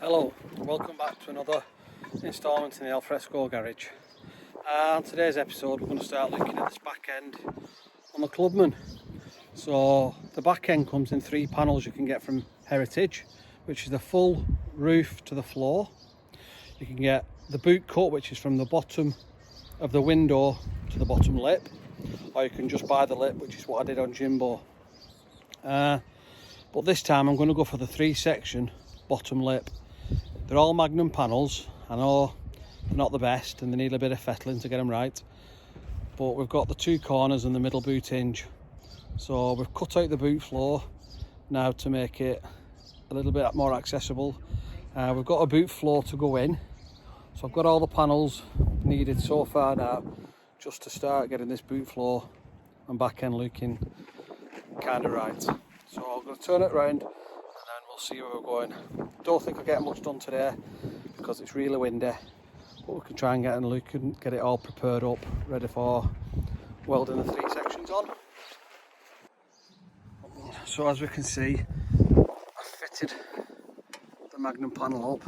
Hello, welcome back to another instalment in the Al-fresco garage. On today's episode we're going to start looking at this back end on the Clubman. So the back end comes in 3 panels you can get from Heritage, which is the full roof to the floor. You can get the boot cut, which is from the bottom of the window to the bottom lip, or you can just buy the lip, which is what I did on Jimbo. But this time I'm going to go for the 3-section bottom lip. They're all Magnum panels. I know they're not the best and they need a bit of fettling to get them right, but we've got the 2 corners and the middle boot hinge. So we've cut out the boot floor now to make it a little bit more accessible. We've got a boot floor to go in, so I've got all the panels needed so far now just to start getting this boot floor and back end looking kind of right. So I'm going to turn it around and then we'll see where we're going. Don't think I'll get much done today because it's really windy, but we can try and get a look and get it all prepared up, ready for welding the 3 sections on. So as we can see, I've fitted the Magnum panel up.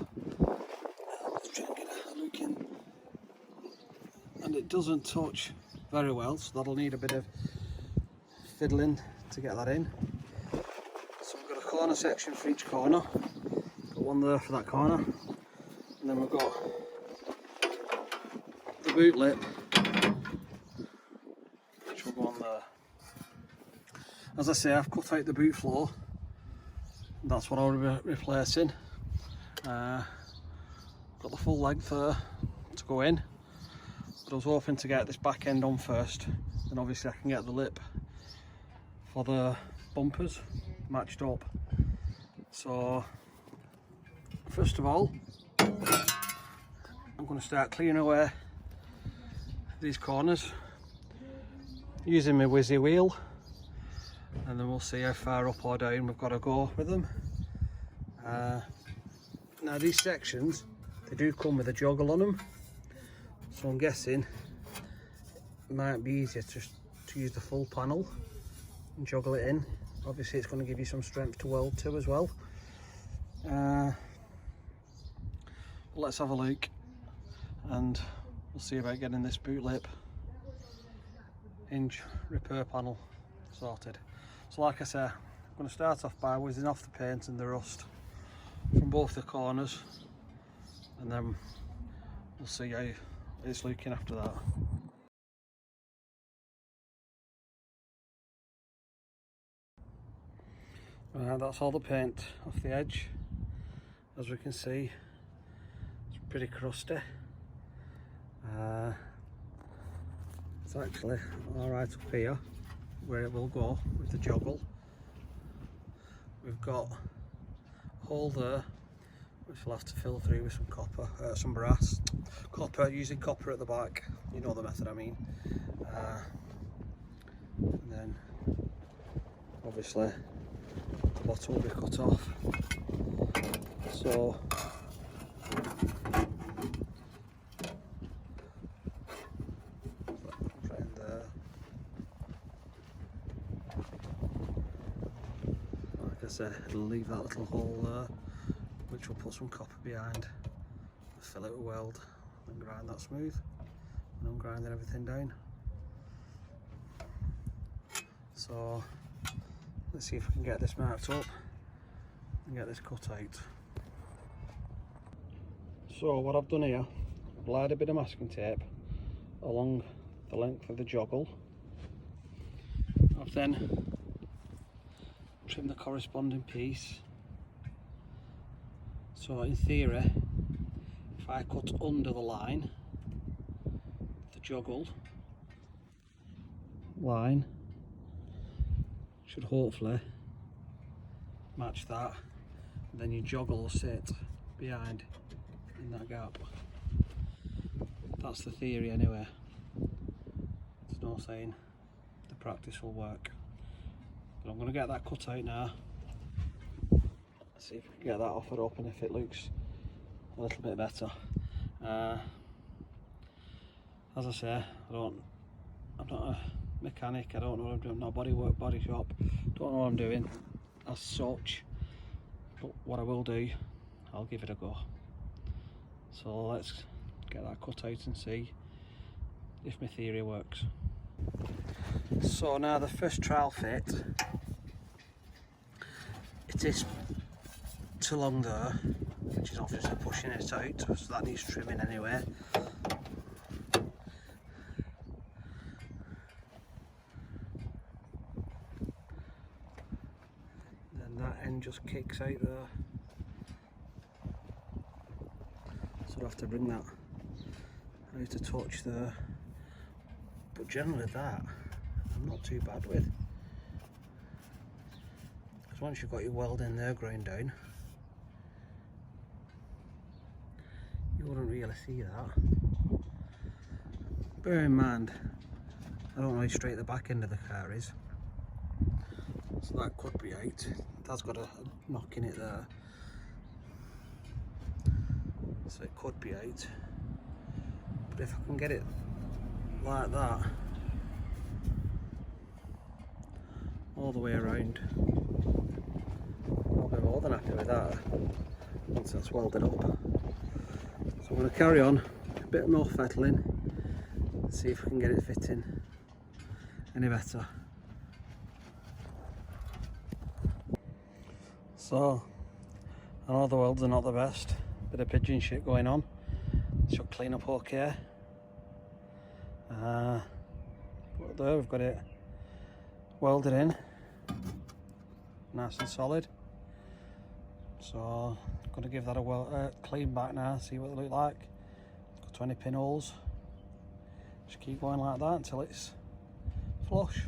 Let's try and get a look in. And it doesn't touch very well, so that'll need a bit of fiddling to get that in. So we've got a corner section for each corner. Got one there for that corner. And then we've got the boot lip, which will go on there. As I say, I've cut out the boot floor. That's what I'll be replacing. Got the full length there to go in. But I was hoping to get this back end on first, then obviously I can get the lip for the bumpers matched up. So first of all, I'm going to start clearing away these corners using my whizzy wheel, and then we'll see how far up or down we've got to go with them. Now these sections, they do come with a joggle on them, so I'm guessing it might be easier to use the full panel and joggle it in. Obviously it's going to give you some strength to weld to as well. Let's have a look and we'll see about getting this boot lip hinge repair panel sorted. So like I say, I'm going to start off by whizzing off the paint and the rust from both the corners, and then we'll see how it's looking after that. Right, that's all the paint off the edge. As we can see, it's pretty crusty. It's actually alright up here where it will go with the joggle. We've got a hole there which we'll have to fill through with some copper, some brass. Copper, using copper at the back, you know the method I mean. And then obviously the bottom will be cut off. So right there. Like I said, it'll leave that little hole there, which will put some copper behind, fill it with weld and grind that smooth. And I'm grinding everything down. So let's see if we can get this marked up and get this cut out. So what I've done here, I've applied a bit of masking tape along the length of the joggle. I've then trimmed the corresponding piece. So in theory, if I cut under the line, the joggle line should hopefully match that, and then your joggle will sit behind in that gap. That's the theory anyway. There's no saying the practice will work. But I'm going to get that cut out now. See if we can get that offered up and if it looks a little bit better. As I say, I'm not a mechanic, I don't know what I'm doing, I'm not a body shop, don't know what I'm doing as such, but what I will do, I'll give it a go. So let's get that cut out and see if my theory works. So now the first trial fit, it is too long there, which is obviously pushing it out, so that needs trimming anyway. Then that end just kicks out there, so I'll have to bring that out a touch there. But generally that I'm not too bad with, because once you've got your weld in there going down, you wouldn't really see that. Bear in mind, I don't know how straight the back end of the car is, so that could be out. It has got a knock in it there, so it could be out. But if I can get it like that, all the way around, I'll be more than happy with that once that's welded up. So I'm going to carry on, a bit more fettling, and see if we can get it fitting any better. So, I know the welds are not the best, bit of pigeon shit going on, should clean up okay. But there we've got it welded in, nice and solid. So I'm going to give that a clean back now, see what they look like. It's got 20 pinholes. Just keep going like that until it's flush,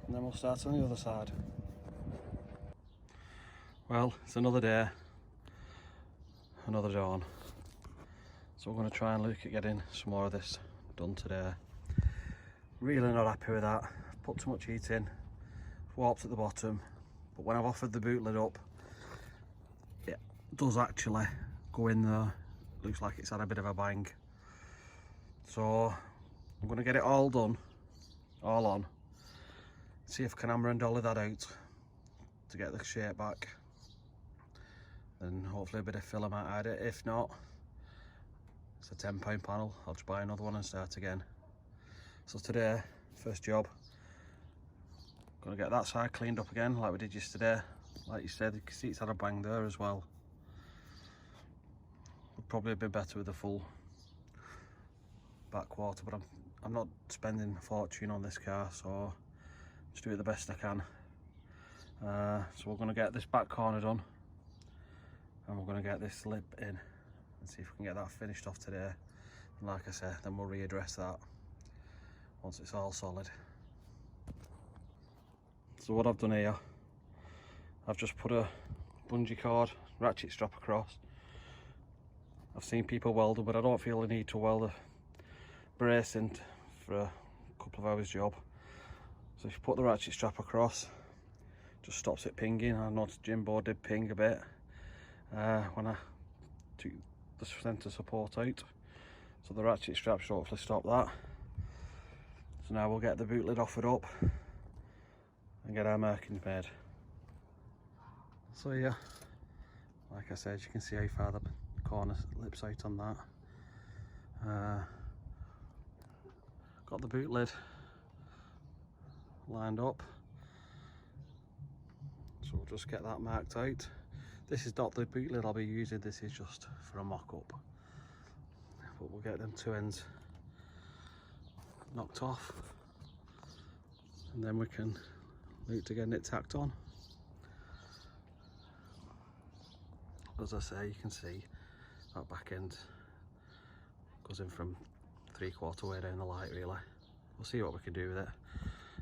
and then we'll start on the other side. Well, it's another day, another dawn. So we're going to try and look at getting some more of this done today. Really not happy with that. I've put too much heat in, warped at the bottom, but when I've offered the boot lid up, it does actually go in there. Looks like it's had a bit of a bang. So I'm going to get it all done, all on, see if I can hammer and dolly that out to get the shape back, and hopefully a bit of filler might hide it. If not, it's a £10 panel, I'll just buy another one and start again. So today, first job, gonna get that side cleaned up again like we did yesterday. Like you said, you can see it's had a bang there as well. Would probably have been better with the full back quarter, but I'm not spending a fortune on this car, so just do it the best I can. So we're gonna get this back corner done, and we're gonna get this lip in and see if we can get that finished off today. And like I said, then we'll readdress that once it's all solid. So what I've done here, I've just put a bungee cord ratchet strap across. I've seen people weld them, but I don't feel the need to weld a bracing for a couple of hours job. So if you put the ratchet strap across, just stops it pinging. I noticed Jimbo did ping a bit when I took the centre support out, so the ratchet strap should hopefully stop that. So now we'll get the boot lid offered up and get our markings made. So yeah, like I said, you can see how far the corner lips out on that. Got the boot lid lined up, so we'll just get that marked out. This is not the boot lid I'll be using, this is just for a mock-up, but we'll get them two ends knocked off, and then we can look to getting it tacked on. As I say, you can see that back end goes in from 3/4 way down the light really. We'll see what we can do with it.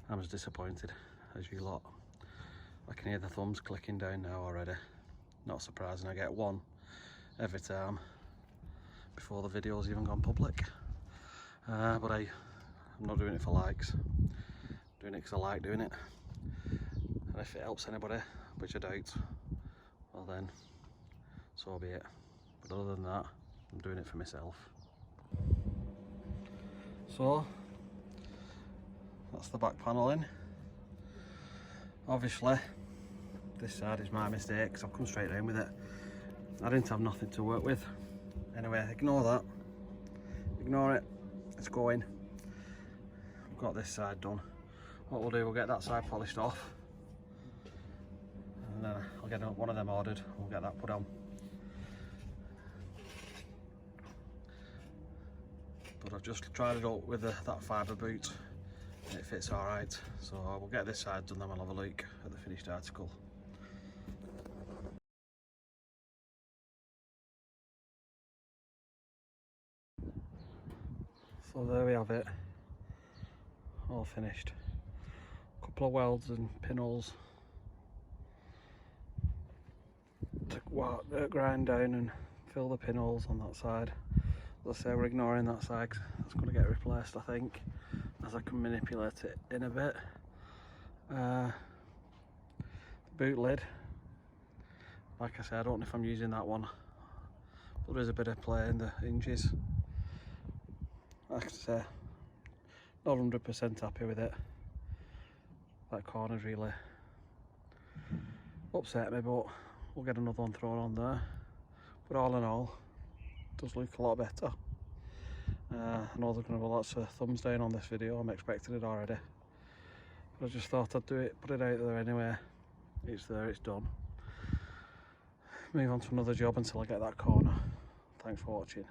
I'm as disappointed as you lot. I can hear the thumbs clicking down now already. Not surprising, I get one every time before the video's even gone public. But I'm not doing it for likes, I'm doing it because I like doing it. And if it helps anybody, which I doubt, well then, so be it. But other than that, I'm doing it for myself. So, that's the back panel in. Obviously, This side is my mistake because I've come straight in with it. I didn't have nothing to work with. Anyway, ignore that. Ignore it. Let's go in. I've got this side done. What we'll do, we'll get that side polished off. And then I'll get one of them ordered. We'll get that put on. But I've just tried it out with that fibre boot. And it fits alright. So we'll get this side done, then we'll have a look at the finished article. So there we have it, all finished. A couple of welds and pinholes to grind down and fill the pinholes on that side. As I say, we're ignoring that side 'cause it's going to get replaced, I think, as I can manipulate it in a bit. Boot lid, like I said, I don't know if I'm using that one, but there's a bit of play in the hinges. Like I say, not 100% happy with it. That corner's really upset me, but we'll get another one thrown on there. But all in all, it does look a lot better. I know there's going to be lots of thumbs down on this video, I'm expecting it already. But I just thought I'd do it, put it out there anyway. It's there, it's done. Move on to another job until I get that corner. Thanks for watching.